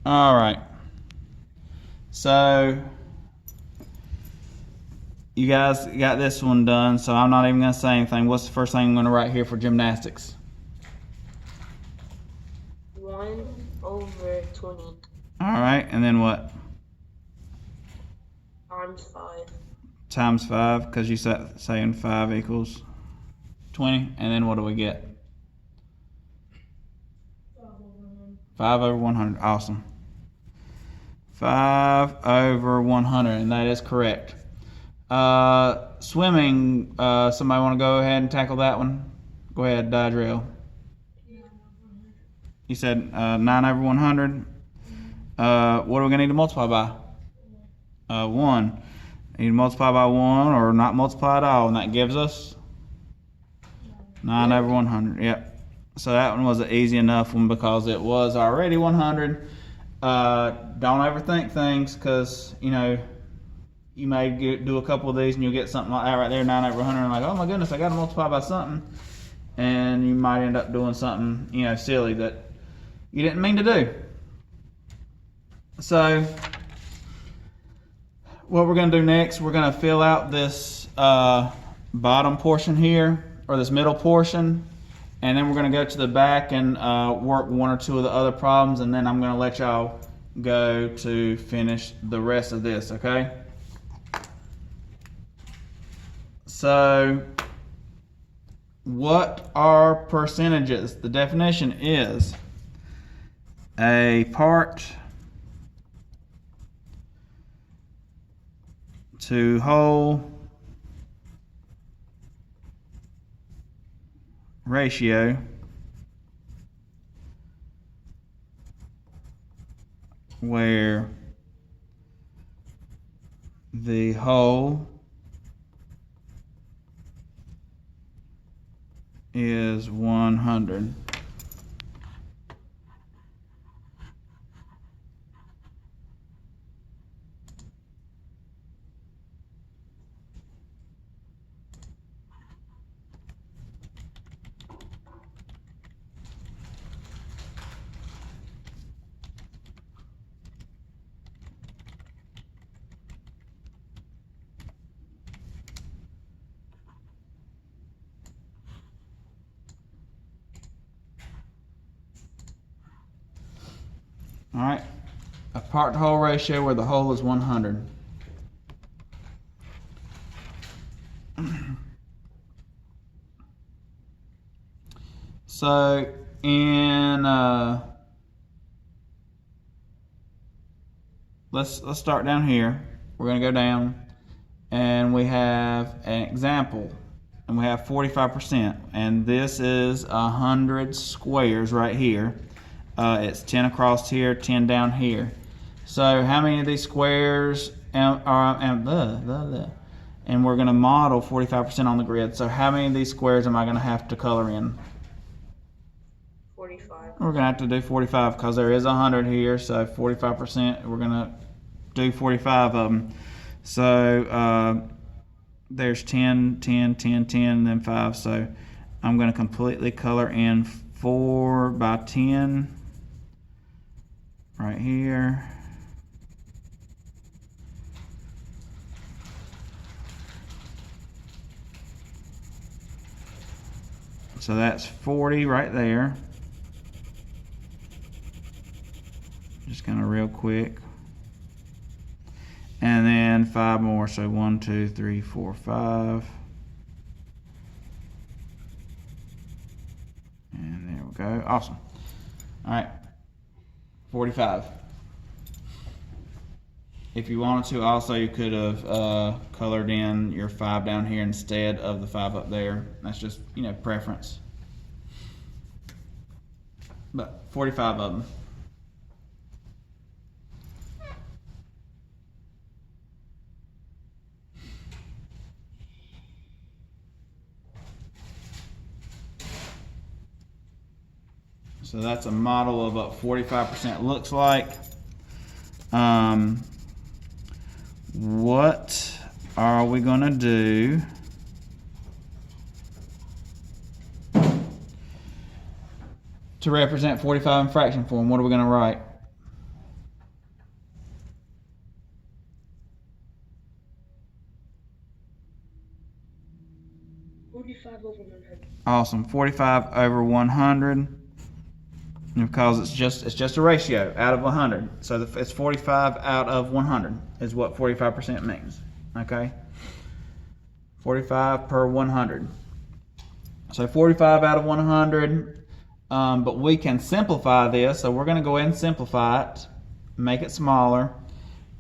All right. So you guys got this one done, so I'm not even going to say anything. What's the first thing I'm going to write here for gymnastics? 1/20 All right, and then what? times 5. Times 5, because you saying 5 equals 20, and then what do we get? 5 over 100. Awesome. 5 over 100, and that is correct. Swimming, somebody want to go ahead and tackle that one? Go ahead, Drill. You said 9 over 100. What are we going to need to multiply by? 1. You need to multiply by 1 or not multiply at all, and that gives us 9 over 100. Yep. So that one was an easy enough one because it was already 100. Don't overthink things because, you know, you may do a couple of these and you'll get something like that right there, 9 over 100. And like, oh my goodness, I got to multiply by something. And you might end up doing something, you know, silly that you didn't mean to do. So what we're going to do next, we're going to fill out this bottom portion here, or this middle portion, and then we're going to go to the back and work one or two of the other problems, and then I'm going to let y'all go to finish the rest of this, okay? So what are percentages? The definition is a part to whole ratio where the whole is 100. All right, a part to whole ratio where the whole is 100. So in let's start down here. We're going to go down, and we have an example, and we have 45%, and this is 100 squares right here. It's 10 across here, 10 down here. So how many of these squares are, and we're going to model 45% on the grid. So how many of these squares am I going to have to color in? 45. We're going to have to do 45 because there is 100 here. So 45%, we're going to do 45 of them. So there's 10, 10, 10, 10, and then 5. So I'm going to completely color in 4 by 10 right here. So that's 40 right there. Just kind of real quick. And then 5 more. So 1, 2, 3, 4, 5. And there we go. Awesome. All right. 45. If you wanted to, also you could have colored in your 5 down here instead of the 5 up there. That's just, you know, preference. But 45 of them. So that's a model of what 45% looks like. What are we going to do to represent 45 in fraction form? What are we going to write? Awesome. 45 over 100. Because it's just a ratio out of 100. So it's 45 out of 100 is what 45% means. Okay? 45 per 100. So 45 out of 100. But we can simplify this. So we're going to go ahead and simplify it. Make it smaller.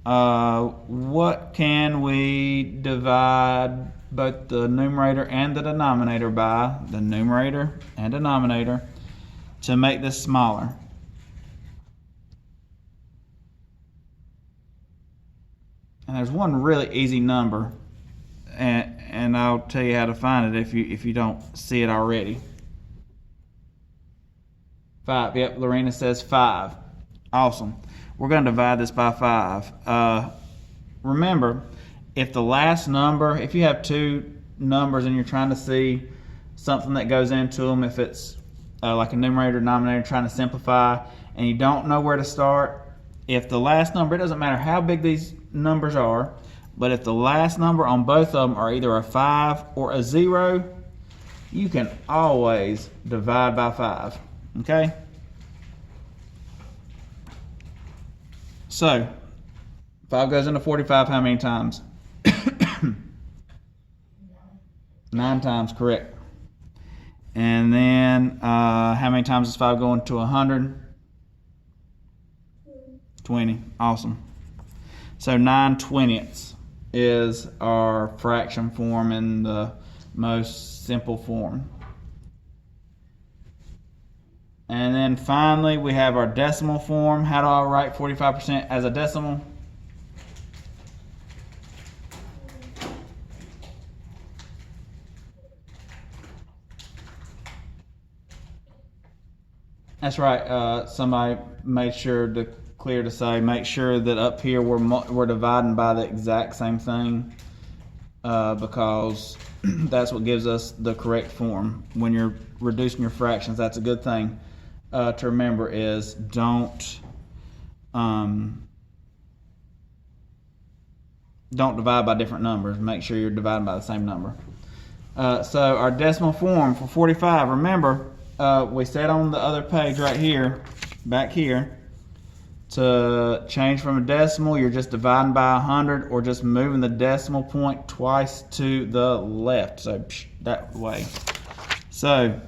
What can we divide both the numerator and the denominator by? The numerator and denominator to make this smaller. And there's one really easy number, and I'll tell you how to find it if you don't see it already. 5. Yep, Lorena says 5. Awesome. We're going to divide this by 5. Remember, if the last number, if you have two numbers and you're trying to see something that goes into them, if it's like a numerator, denominator, trying to simplify, and you don't know where to start, if the last number, it doesn't matter how big these numbers are, but if the last number on both of them are either a 5 or a 0, you can always divide by 5. Okay? So, 5 goes into 45 how many times? 9 times, correct. And then, how many times does 5 go into 100? 20. Awesome. So 9/20 is our fraction form in the most simple form. And then finally, we have our decimal form. How do I write 45% as a decimal? That's right. Somebody made sure to clear to say, make sure that up here we're dividing by the exact same thing, because that's what gives us the correct form. When you're reducing your fractions, that's a good thing to remember is don't divide by different numbers. Make sure you're dividing by the same number. So our decimal form for 45, remember, we said on the other page right here, back here, to change from a decimal, you're just dividing by 100 or just moving the decimal point twice to the left. So that way. So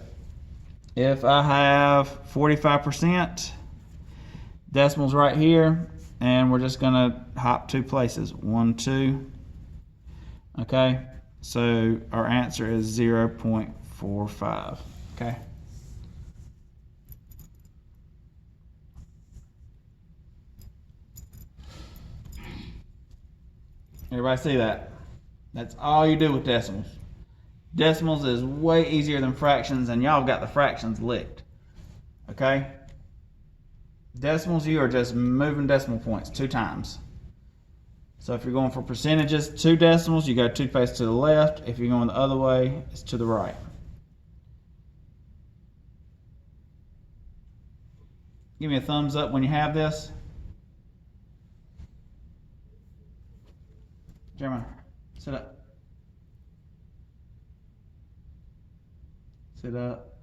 if I have 45%, decimals right here, and we're just going to hop 2 places. 1, 2. Okay. So our answer is 0.45. Okay. Everybody see that? That's all you do with decimals. Decimals is way easier than fractions, and y'all got the fractions licked. Okay? Decimals, you are just moving decimal points 2 times. So if you're going for percentages, 2 decimals, you go 2 places to the left. If you're going the other way, it's to the right. Give me a thumbs up when you have this. Jeremiah, sit up. Sit up.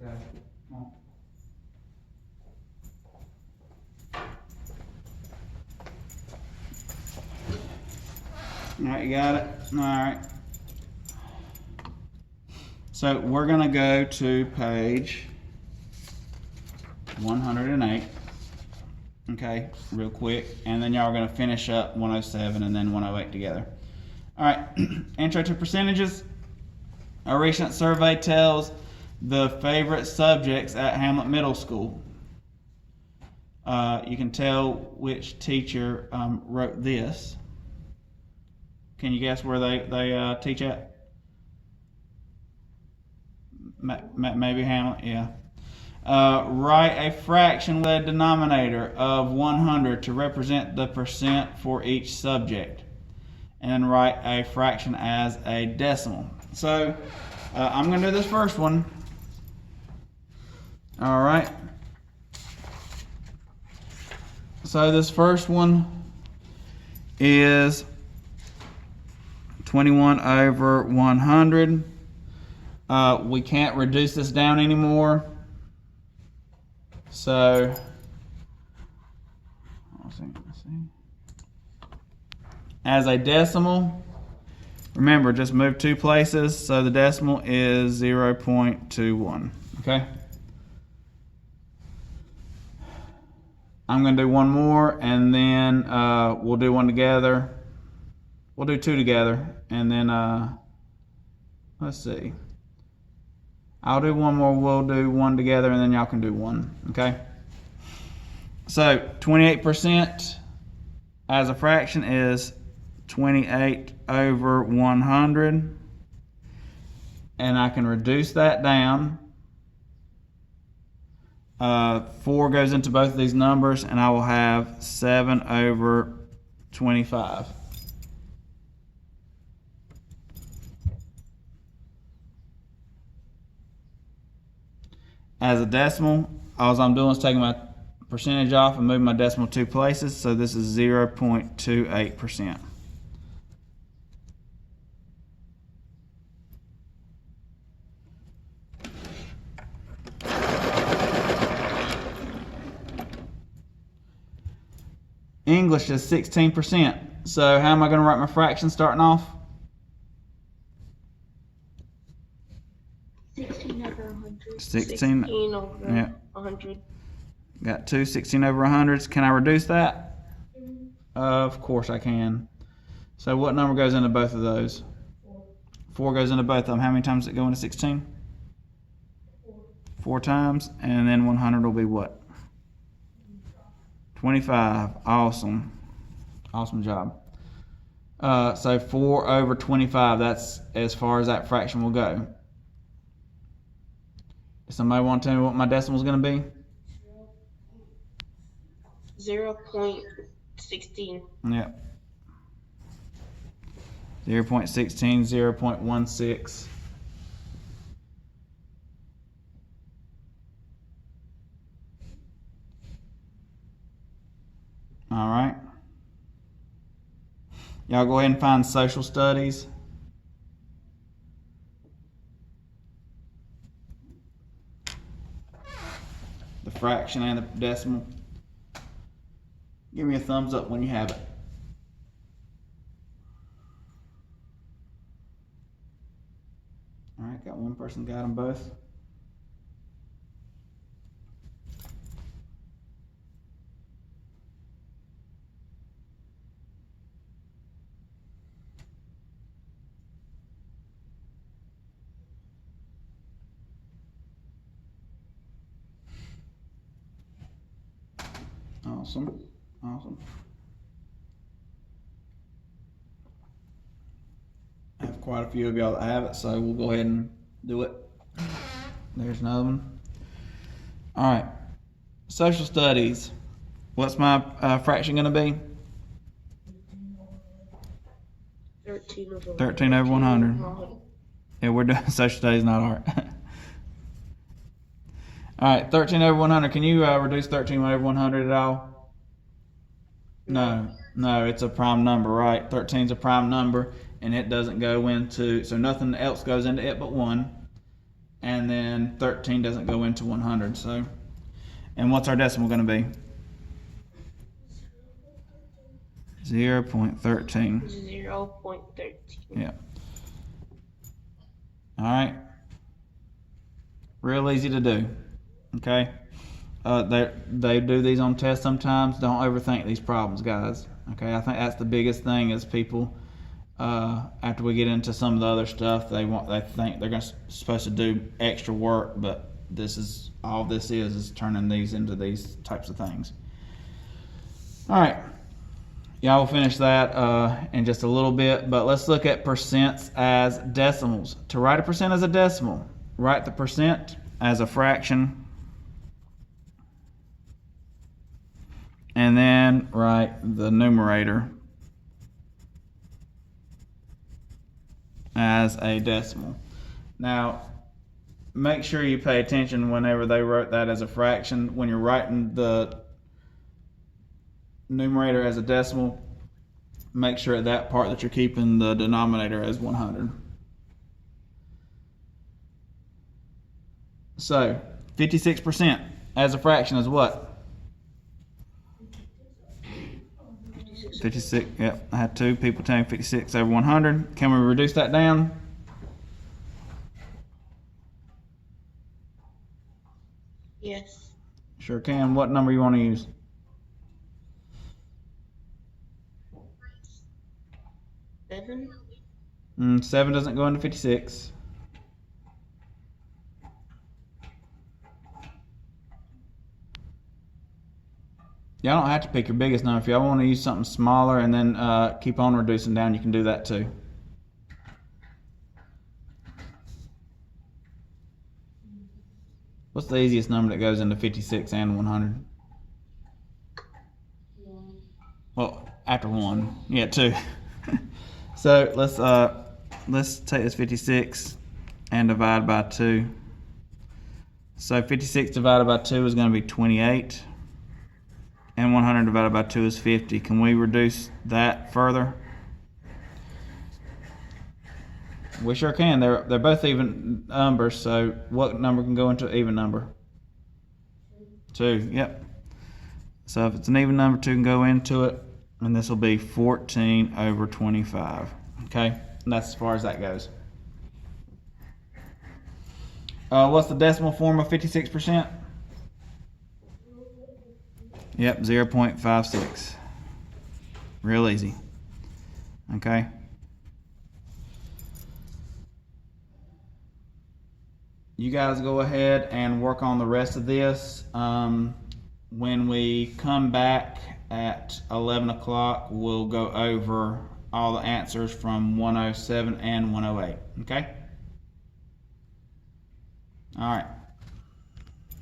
Okay, come on. All right, you got it? All right. So we're going to go to page 108, okay, real quick, and then y'all are going to finish up 107 and then 108 together. All right, intro to percentages. A recent survey tells the favorite subjects at Hamlet Middle School. You can tell which teacher wrote this. Can you guess where they teach at? Maybe Hamlet, yeah. Write a fraction with a denominator of 100 to represent the percent for each subject. And then write a fraction as a decimal. So, I'm going to do this first one. All right. So this first one is 21 over 100. We can't reduce this down anymore. So, let's see. As a decimal, remember, just move 2 places. So the decimal is 0.21. Okay? I'm going to do one more, and then we'll do one together. We'll do 2 together, and then let's see. I'll do one more. We'll do one together, and then y'all can do one. Okay? So 28% as a fraction is 28 over 100, and I can reduce that down. 4 goes into both of these numbers, and I will have 7 over 25. As a decimal, all I'm doing is taking my percentage off and moving my decimal 2 places, so this is 0.28%. English is 16%. So how am I going to write my fraction starting off? 16 over 100. 16 over yeah. 100. Got 2 16 over 100s. Can I reduce that? Of course I can. So what number goes into both of those? 4 goes into both of them. How many times does it go into 16? 4 times. And then 100 will be what? 25. Awesome. Awesome job. So 4 over 25. That's as far as that fraction will go. Does somebody want to tell me what my decimal is going to be? 0.16. Yep. 0.16, 0.16. All right. Y'all go ahead and find social studies. The fraction and the decimal. Give me a thumbs up when you have it. All right, got one person got them both. Awesome. Awesome. I have quite a few of y'all that have it, so we'll go ahead and do it. There's another one. All right. Social studies. What's my fraction going to be? 13 over 100. Yeah, we're doing social studies, not art. All right, 13 over 100. Can you reduce 13 over 100 at all? No, it's a prime number, right? 13 is a prime number, and it doesn't go into, so nothing else goes into it but 1. And then 13 doesn't go into 100. So, and what's our decimal going to be? 0.13. 0.13. Yeah. All right. Real easy to do. Okay. They do these on tests sometimes. Don't overthink these problems, guys. Okay. I think that's the biggest thing is people. After we get into some of the other stuff, they think they're supposed to do extra work, but this is all this is turning these into these types of things. All right. Y'all will finish that in just a little bit, but let's look at percents as decimals. To write a percent as a decimal, write the percent as a fraction, and then write the numerator as a decimal. Now, make sure you pay attention whenever they wrote that as a fraction. When you're writing the numerator as a decimal, make sure at that part that you're keeping the denominator as 100. So 56% as a fraction is what? 56. Yep, I had two people telling 56 over 100. Can we reduce that down? Yes. Sure can. What number you want to use? 7. 7 doesn't go into 56. Y'all don't have to pick your biggest number. If y'all want to use something smaller and then keep on reducing down, you can do that too. What's the easiest number that goes into 56 and 100? Well, after 1. Yeah, 2. So let's take this 56 and divide by 2. So 56 divided by 2 is going to be 28. And 100 divided by 2 is 50. Can we reduce that further? We sure can. They're both even numbers, so what number can go into an even number? 2, yep. So if it's an even number, 2 can go into it, and this will be 14 over 25. Okay, and that's as far as that goes. What's the decimal form of 56%? Yep, 0.56. Real easy. Okay. You guys go ahead and work on the rest of this. When we come back at 11 o'clock, we'll go over all the answers from 107 and 108. Okay? All right.